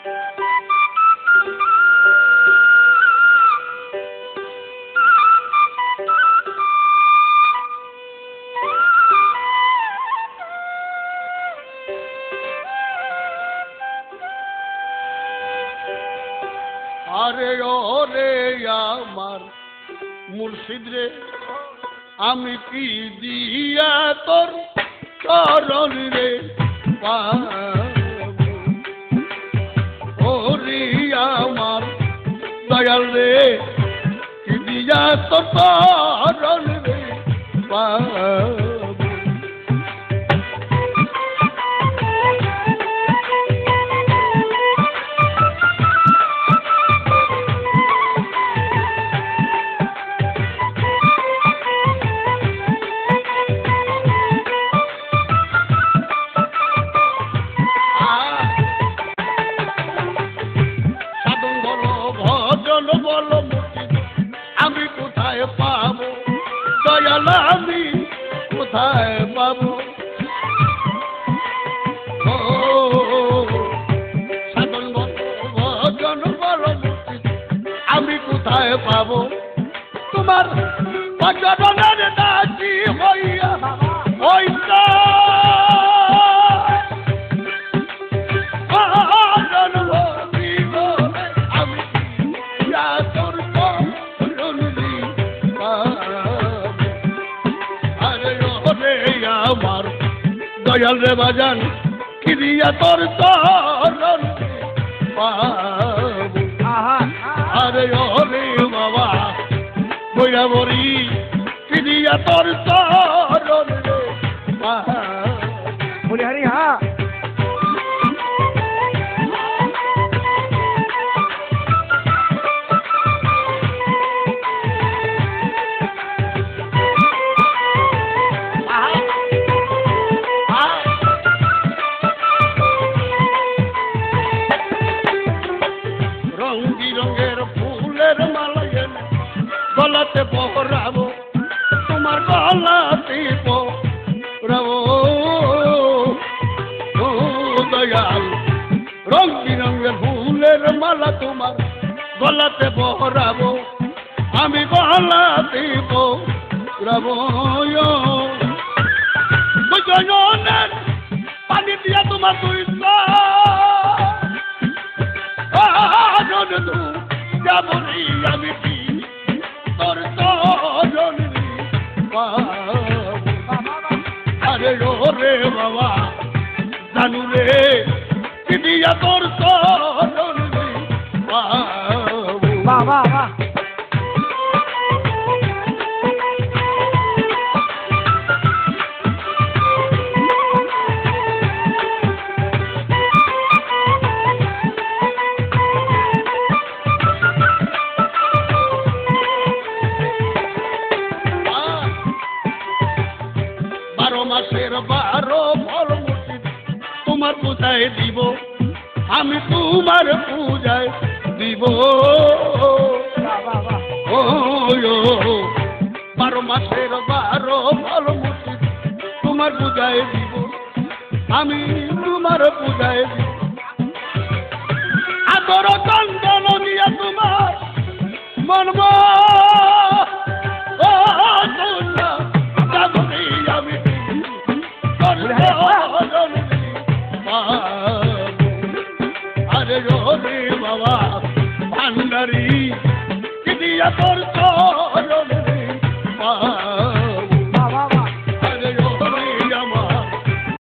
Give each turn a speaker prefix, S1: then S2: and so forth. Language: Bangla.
S1: আরে ওরে আমার মুর্শিদ রে, আমি কি দিয়া তোর চরণ রে পাবো? ওরে আমার দয়াল রে, কি দিয়া তোর চরণ রে পাবো? আমি কোথায় পাবো দয়াল, আমি কোথায় পাবো? ও সাধন ভজন বল আমি কোথায় পাবো? তোমার ভজনের দাসী হইয়া হইতা আমার দয়াল রে বাজান, কিরিয়া তোর চরণ পাবো। আরে ওরে বাবা বইয়া বরি, কিরিয়া তোর চরণ পাবো।
S2: বলি হরি হ্যাঁ।
S1: গলাতে পরাবো, তোমার গলাতে পরাবো ও দয়াল, রং বিরঙের ফুলের মালা তোমার গলাতে পরাবো, আমি গলাতে পরাবো। পানি দিয়া তোমার তুই যাবো আমি তোর চরণ পাবো। আরে রে বাবা জানু রে, কি দিয়া তোর চরণ পাবো।
S2: বাবা
S1: মাসের 12 ফল মুর্শিদ তোমার পূজায় দিব, আমি তোমার পূজায় দিব। ও 12 মাসের 12 ফল মুর্শিদ তোমার পূজায় দিব, আমি তোমার পূজায় দিব। আদর চন্দন দিয়া তোমার মনব আরে রে বাবা ভান্ডারি, কি দিয়া তোর